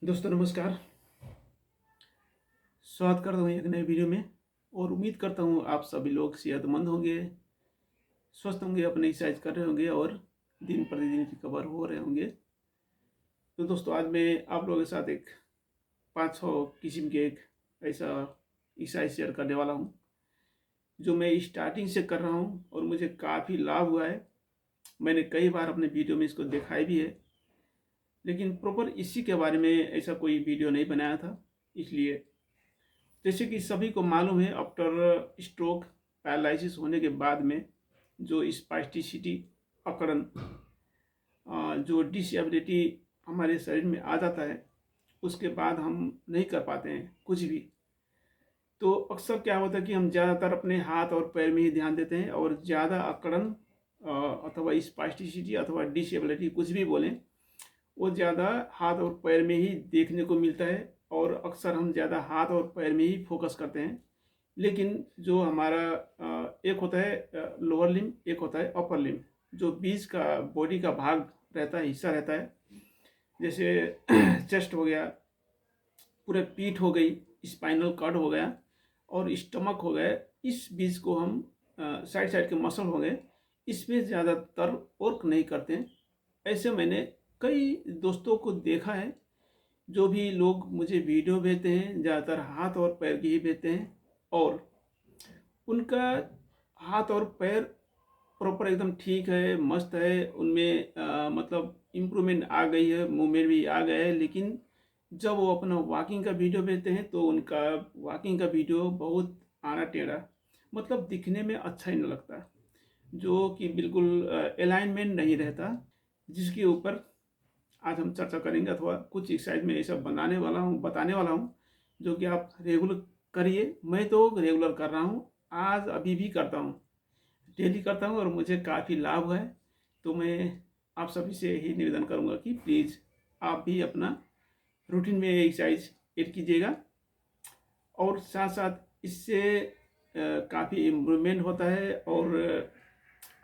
दोस्तों नमस्कार। स्वागत करता हूँ एक नए वीडियो में और उम्मीद करता हूँ आप सभी लोग सेहतमंद होंगे, स्वस्थ होंगे, अपने एक्सरसाइज कर रहे होंगे और दिन प्रतिदिन रिकवर हो रहे होंगे। तो दोस्तों आज मैं आप लोगों के साथ एक 5-6 किस्म के एक ऐसा एक्सरसाइज शेयर करने वाला हूँ जो मैं स्टार्टिंग से कर रहा हूँ और मुझे काफ़ी लाभ हुआ है। मैंने कई बार अपने वीडियो में इसको दिखाया भी है, लेकिन प्रॉपर इसी के बारे में ऐसा कोई वीडियो नहीं बनाया था। इसलिए जैसे कि सभी को मालूम है, आफ्टर स्ट्रोक पैरालिसिस होने के बाद में जो स्पास्टिसिटी अकड़न, जो डिसेबिलिटी हमारे शरीर में आ जाता है, उसके बाद हम नहीं कर पाते हैं कुछ भी। तो अक्सर क्या होता है कि हम ज़्यादातर अपने हाथ और पैर में ही ध्यान देते हैं और ज़्यादा अकड़न अथवा स्पास्टिसिटी अथवा डिसेबिलिटी कुछ भी बोलें, वो ज़्यादा हाथ और पैर में ही देखने को मिलता है और अक्सर हम ज़्यादा हाथ और पैर में ही फोकस करते हैं। लेकिन जो हमारा एक होता है लोअर लिम्ब, एक होता है अपर लिम्ब, जो बीच का बॉडी का भाग रहता है, हिस्सा रहता है। जैसे चेस्ट हो गया, पूरे पीठ हो गई, स्पाइनल कॉर्ड हो गया और स्टमक हो गया। इस बीच को हम साइड साइड के मसल हो गए, इसमें ज़्यादातर वर्क नहीं करते हैं। ऐसे मैंने कई दोस्तों को देखा है। जो भी लोग मुझे वीडियो भेजते हैं, ज़्यादातर हाथ और पैर की ही भेजते हैं और उनका हाथ और पैर प्रॉपर एकदम ठीक है, मस्त है। उनमें मतलब इम्प्रूवमेंट आ गई है, मूवमेंट भी आ गया है। लेकिन जब वो अपना वॉकिंग का वीडियो भेजते हैं तो उनका वॉकिंग का वीडियो बहुत आना टेढ़ा, मतलब दिखने में अच्छा ही नहीं लगता, जो कि बिल्कुल अलाइनमेंट नहीं रहता। जिसके ऊपर आज हम चर्चा करेंगे अथवा कुछ एक्सरसाइज में ऐसा बताने वाला हूँ जो कि आप रेगुलर करिए। मैं तो रेगुलर कर रहा हूँ, आज अभी भी करता हूँ, डेली करता हूँ और मुझे काफ़ी लाभ है। तो मैं आप सभी से यही निवेदन करूँगा कि प्लीज़ आप भी अपना रूटीन में एक्सरसाइज ऐड कीजिएगा और साथ साथ इससे काफ़ी इम्प्रूवमेंट होता है। और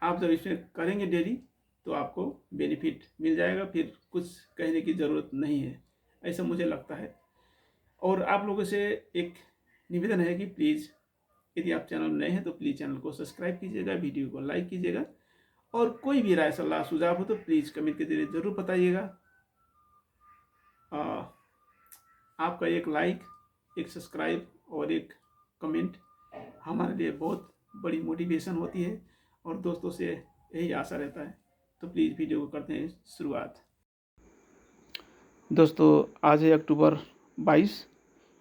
आप जब इसमें करेंगे डेली तो आपको बेनिफिट मिल जाएगा, फिर कुछ कहने की ज़रूरत नहीं है, ऐसा मुझे लगता है। और आप लोगों से एक निवेदन है कि प्लीज़ यदि आप चैनल नए हैं तो प्लीज़ चैनल को सब्सक्राइब कीजिएगा, वीडियो को लाइक कीजिएगा और कोई भी राय सलाह सुझाव हो तो प्लीज़ कमेंट के जरिए ज़रूर बताइएगा। आपका एक लाइक, एक सब्सक्राइब और एक कमेंट हमारे लिए बहुत बड़ी मोटिवेशन होती है और दोस्तों से यही आशा रहता है। तो प्लीज़ वीडियो को करते हैं शुरुआत। दोस्तों आज है अक्टूबर 22,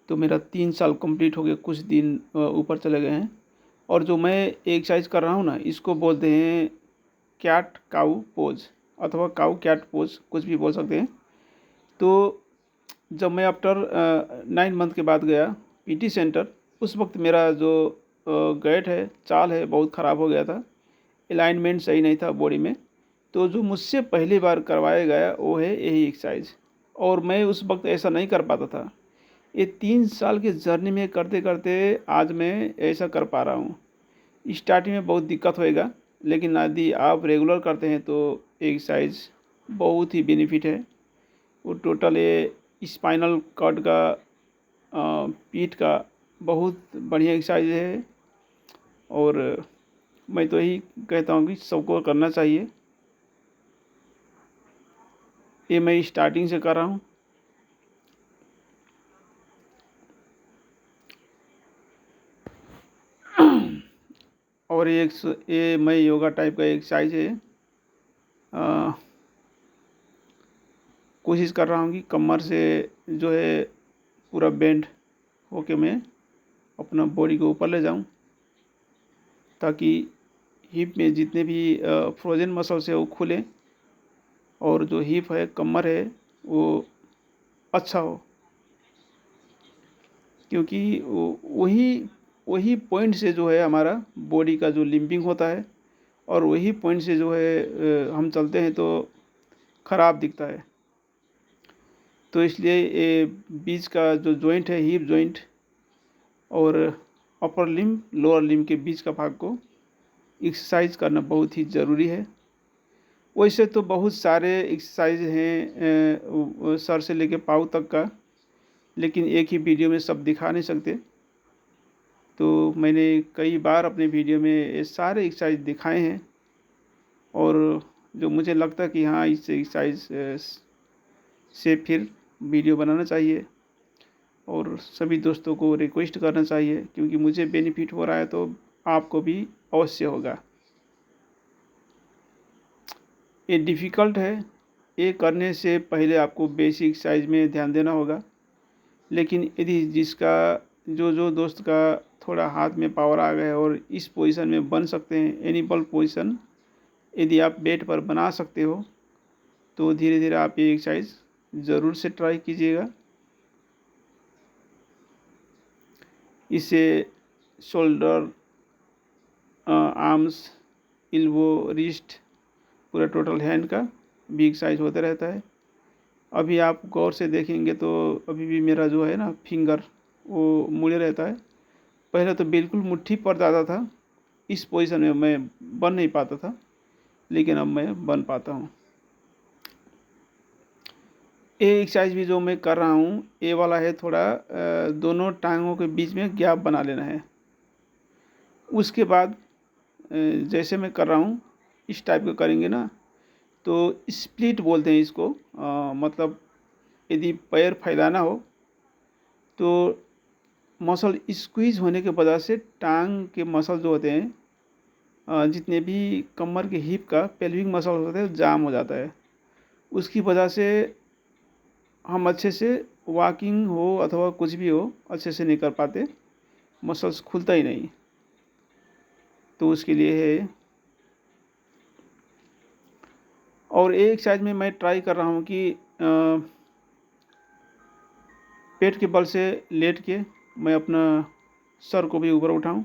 तो मेरा 3 साल कंप्लीट हो गए, कुछ दिन ऊपर चले गए हैं। और जो मैं एक्सरसाइज कर रहा हूँ ना, इसको बोलते हैं कैट काऊ पोज अथवा काऊ कैट पोज, कुछ भी बोल सकते हैं। तो जब मैं आफ्टर 9 मंथ के बाद गया पीटी सेंटर, उस वक्त मेरा जो गैट है, चाल है, बहुत ख़राब हो गया था। अलाइनमेंट सही नहीं था बॉडी में। तो जो मुझसे पहली बार करवाया गया वो है यही एक्सरसाइज, और मैं उस वक्त ऐसा नहीं कर पाता था। ये 3 साल की जर्नी में करते करते आज मैं ऐसा कर पा रहा हूँ। स्टार्टिंग में बहुत दिक्कत होएगा, लेकिन यदि आप रेगुलर करते हैं तो एक्सरसाइज बहुत ही बेनिफिट है। वो टोटल ये स्पाइनल कॉर्ड का, पीठ का बहुत बढ़िया एक्सरसाइज है और मैं तो यही कहता हूँ कि सबको करना चाहिए। ये मैं स्टार्टिंग से कर रहा हूँ। और ये मैं योगा टाइप का एक्सरसाइज है। कोशिश कर रहा हूँ कि कमर से जो है पूरा बेंड होके मैं अपना बॉडी को ऊपर ले जाऊँ, ताकि हिप में जितने भी फ्रोजन मसल्स है वो खुले और जो हिप है, कमर है, वो अच्छा हो। क्योंकि वही वही पॉइंट से जो है हमारा बॉडी का जो लिम्पिंग होता है और वही पॉइंट से जो है हम चलते हैं तो ख़राब दिखता है। तो इसलिए ये बीच का जो जॉइंट है, हिप जॉइंट और अपर लिम्ब लोअर लिम्ब के बीच का भाग को एक्सरसाइज करना बहुत ही ज़रूरी है। वैसे तो बहुत सारे एक्सरसाइज हैं सर से लेके पाँव तक का, लेकिन एक ही वीडियो में सब दिखा नहीं सकते। तो मैंने कई बार अपने वीडियो में ये सारे एक्सरसाइज दिखाए हैं, और जो मुझे लगता है कि हाँ इस एक्सरसाइज से फिर वीडियो बनाना चाहिए और सभी दोस्तों को रिक्वेस्ट करना चाहिए, क्योंकि मुझे बेनिफिट हो रहा है तो आपको भी अवश्य होगा। ये डिफ़िकल्ट है, ये करने से पहले आपको बेसिक एक्सरसाइज में ध्यान देना होगा। लेकिन यदि जिसका जो दोस्त का थोड़ा हाथ में पावर आ गया है और इस पोजीशन में बन सकते हैं, एनिमल पोजीशन यदि आप बेड पर बना सकते हो, तो धीरे धीरे आप ये एक्सरसाइज ज़रूर से ट्राई कीजिएगा। इससे शोल्डर, आर्म्स, एल्बो, रिस्ट, पूरा टोटल हैंड का भी एक्सरसाइज होता रहता है। अभी आप गौर से देखेंगे तो अभी भी मेरा जो है ना फिंगर वो मुड़े रहता है। पहले तो बिल्कुल मुट्ठी पर जाता था, इस पोजीशन में मैं बन नहीं पाता था, लेकिन अब मैं बन पाता हूँ। ये एक्सरसाइज भी जो मैं कर रहा हूँ, ये वाला है थोड़ा दोनों टांगों के बीच में गैप बना लेना है। उसके बाद जैसे मैं कर रहा हूँ इस टाइप का करेंगे ना, तो स्प्लिट बोलते हैं इसको। मतलब यदि पैर फैलाना हो तो मसल स्क्वीज होने के वजह से टांग के मसल जो होते हैं, जितने भी कमर के हिप का पेल्विक मसल होते हैं, जाम हो जाता है। उसकी वजह से हम अच्छे से वॉकिंग हो अथवा कुछ भी हो अच्छे से नहीं कर पाते, मसल्स खुलता ही नहीं। तो उसके लिए है। और एक एक्सरसाइज में मैं ट्राई कर रहा हूँ कि पेट के बल से लेट के मैं अपना सर को भी ऊपर उठाऊं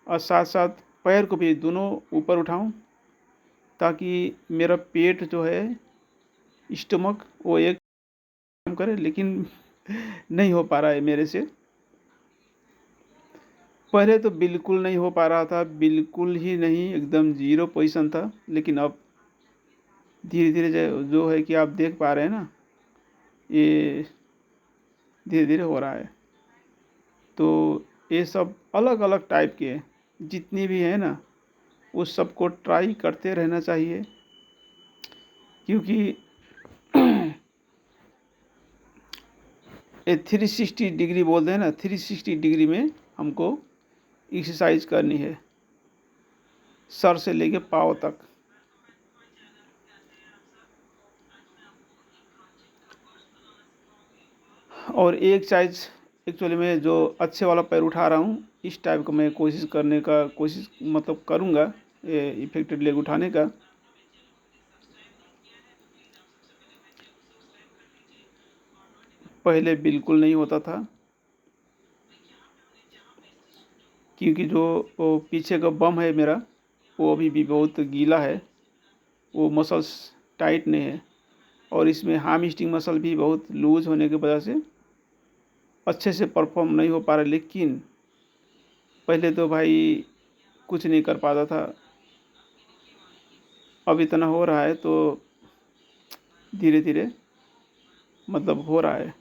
और साथ साथ पैर को भी दोनों ऊपर उठाऊं, ताकि मेरा पेट जो है, स्टमक, वो एक काम करे। लेकिन नहीं हो पा रहा है मेरे से। पहले तो बिल्कुल नहीं हो पा रहा था, बिल्कुल ही नहीं, एकदम जीरो पोजीशन था। लेकिन अब धीरे धीरे जो है कि आप देख पा रहे हैं ना, ये धीरे धीरे हो रहा है। तो ये सब अलग अलग टाइप के जितनी भी है ना, उस सब को ट्राई करते रहना चाहिए, क्योंकि ये 360 डिग्री बोलते हैं ना, 360 डिग्री में हमको एक्सरसाइज करनी है, सर से लेके पाँव तक। और एक एक्सरसाइज एक्चुअली मैं जो अच्छे वाला पैर उठा रहा हूँ, इस टाइप का मैं कोशिश मतलब करूँगा, ये इफेक्टेड लेग उठाने का। पहले बिल्कुल नहीं होता था, क्योंकि जो वो पीछे का बम है मेरा, वो अभी भी बहुत गीला है, वो मसल्स टाइट नहीं है। और इसमें हार्मस्ट्रिंग मसल भी बहुत लूज होने की वजह से अच्छे से परफॉर्म नहीं हो पा रहा। लेकिन पहले तो भाई कुछ नहीं कर पाता था, अब इतना हो रहा है, तो धीरे धीरे मतलब हो रहा है।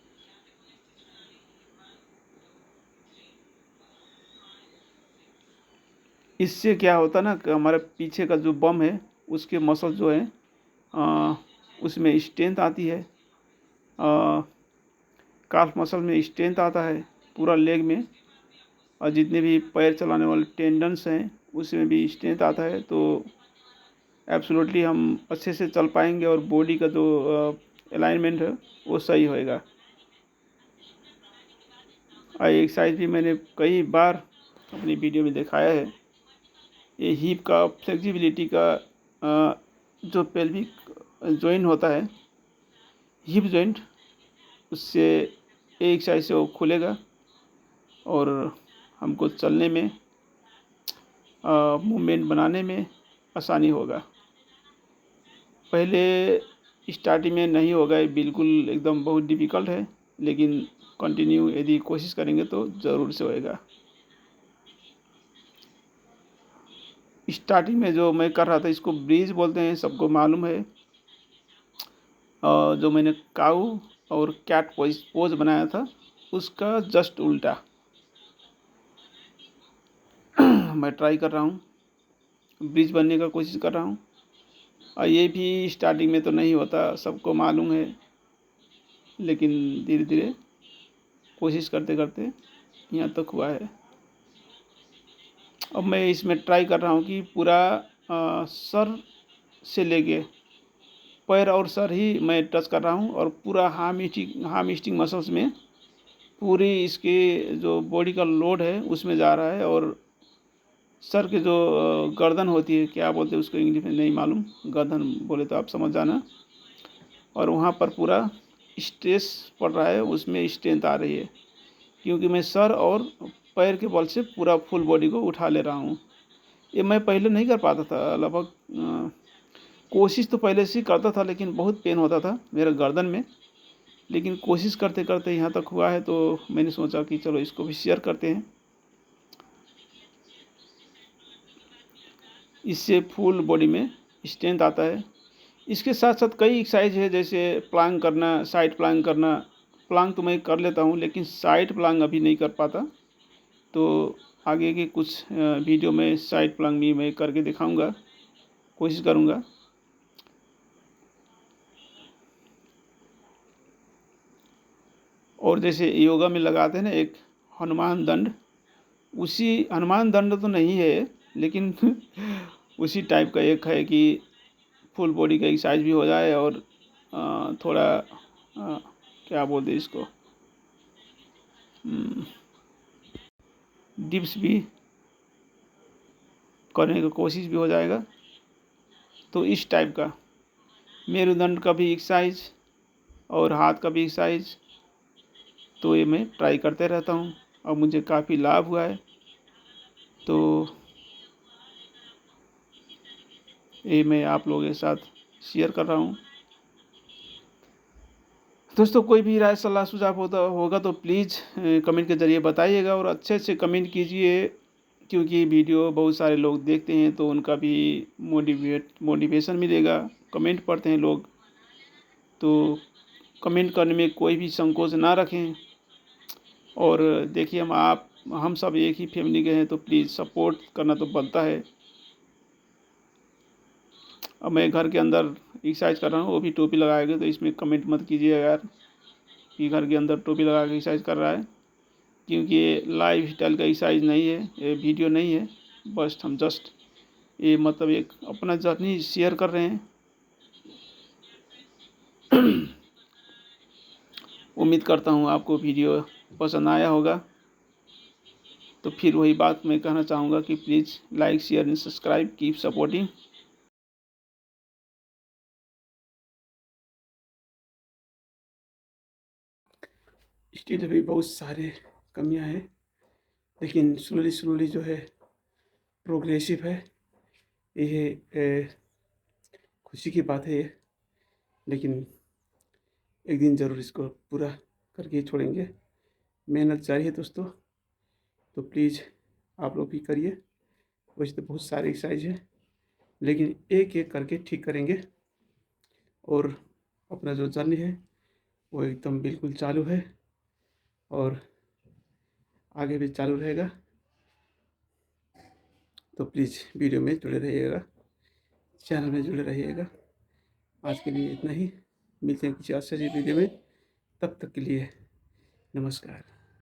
इससे क्या होता ना कि हमारे पीछे का जो बम है, उसके मसल जो है, उसमें स्ट्रेंथ आती है, काफ मसल में स्ट्रेंथ आता है पूरा लेग में, और जितने भी पैर चलाने वाले टेंडन्स हैं उसमें भी स्ट्रेंथ आता है। तो एब्सोल्युटली हम अच्छे से चल पाएंगे और बॉडी का जो अलाइनमेंट है वो सही होएगा। और एक्सरसाइज भी मैंने कई बार अपनी वीडियो में दिखाया है। ये हिप का फ्लेक्सिबिलिटी का जो पेल्विक जॉइंट होता है, हिप जॉइंट, उससे एक एक्सरसाइज से वो खुलेगा और हमको चलने में, मूवमेंट बनाने में आसानी होगा। पहले स्टार्टिंग में नहीं होगा, ये बिल्कुल एकदम बहुत डिफ़िकल्ट है, लेकिन कंटिन्यू यदि कोशिश करेंगे तो ज़रूर से होएगा। स्टार्टिंग में जो मैं कर रहा था इसको ब्रिज बोलते हैं, सबको मालूम है। जो मैंने काऊ और कैट पोज बनाया था उसका जस्ट उल्टा मैं ट्राई कर रहा हूँ, ब्रिज बनने का कोशिश कर रहा हूँ। और ये भी स्टार्टिंग में तो नहीं होता, सबको मालूम है, लेकिन धीरे धीरे कोशिश करते करते यहाँ तक हुआ है। अब मैं इसमें ट्राई कर रहा हूँ कि पूरा सर से लेके पैर और सर ही मैं टच कर रहा हूँ, और पूरा हार्म मसल्स में पूरी इसके जो बॉडी का लोड है उसमें जा रहा है। और सर के जो गर्दन होती है, क्या बोलते हैं उसको इंग्लिश में नहीं मालूम, गर्दन बोले तो आप समझ जाना, और वहाँ पर पूरा स्ट्रेस पड़ रहा है, उसमें स्ट्रेंथ आ रही है, क्योंकि मैं सर और पैर के बल से पूरा फुल बॉडी को उठा ले रहा हूँ। ये मैं पहले नहीं कर पाता था, लगभग कोशिश तो पहले से ही करता था, लेकिन बहुत पेन होता था मेरे गर्दन में। लेकिन कोशिश करते करते यहाँ तक हुआ है, तो मैंने सोचा कि चलो इसको भी शेयर करते हैं। इससे फुल बॉडी में स्ट्रेंथ आता है। इसके साथ साथ कई एक्सरसाइज है, जैसे प्लांक करना, साइड प्लांक करना। प्लांक तो मैं कर लेता हूँ, लेकिन साइड प्लांक अभी नहीं कर पाता। तो आगे के कुछ वीडियो में साइड प्लांक भी मैं करके दिखाऊंगा, कोशिश करूंगा। और जैसे योगा में लगाते हैं ना एक हनुमान दंड, उसी हनुमान दंड तो नहीं है, लेकिन उसी टाइप का एक है कि फुल बॉडी का एक्सरसाइज भी हो जाए, और थोड़ा क्या बोलते हैं इसको, डिप्स भी करने की कोशिश भी हो जाएगा। तो इस टाइप का मेरुदंड का भी एक्सरसाइज और हाथ का भी एक्सरसाइज, तो ये मैं ट्राई करते रहता हूँ और मुझे काफ़ी लाभ हुआ है। तो ये मैं आप लोगों के साथ शेयर कर रहा हूँ। दोस्तों, कोई भी राय सलाह सुझाव होगा तो प्लीज़ कमेंट के ज़रिए बताइएगा, और अच्छे से कमेंट कीजिए, क्योंकि वीडियो बहुत सारे लोग देखते हैं तो उनका भी मोटिवेशन मिलेगा। कमेंट पढ़ते हैं लोग, तो कमेंट करने में कोई भी संकोच ना रखें। और देखिए, हम सब एक ही फैमिली के हैं, तो प्लीज़ सपोर्ट करना तो बनता है। अब मैं घर के अंदर एक्सरसाइज कर रहा हूँ, वो भी टोपी लगाएगा, तो इसमें कमेंट मत कीजिए यार कि घर के अंदर टोपी लगा के एक्सरसाइज कर रहा है, क्योंकि ये लाइफ स्टाइल का एक्सरसाइज नहीं है, ये वीडियो नहीं है। बस हम जस्ट ये मतलब एक अपना जर्नी शेयर कर रहे हैं। उम्मीद करता हूँ आपको वीडियो पसंद आया होगा। तो फिर वही बात मैं कहना चाहूँगा कि please like, share and subscribe, keep supporting. Still अभी बहुत सारे कमियां हैं, लेकिन स्लोली जो है प्रोग्रेसिव है। ये खुशी की बात है ये, लेकिन एक दिन ज़रूर इसको पूरा करके ही छोड़ेंगे। मेहनत जारी है दोस्तों, तो प्लीज़ आप लोग भी करिए। वैसे तो बहुत सारे एक्सरसाइज हैं, लेकिन एक एक करके ठीक करेंगे। और अपना जो जर्नी है वो एकदम बिल्कुल चालू है, और आगे भी चालू रहेगा। तो प्लीज़ वीडियो में जुड़े रहिएगा, चैनल में जुड़े रहिएगा। आज के लिए इतना ही, मिलते हैं किसी अच्छे वीडियो में, तब तक के लिए नमस्कार।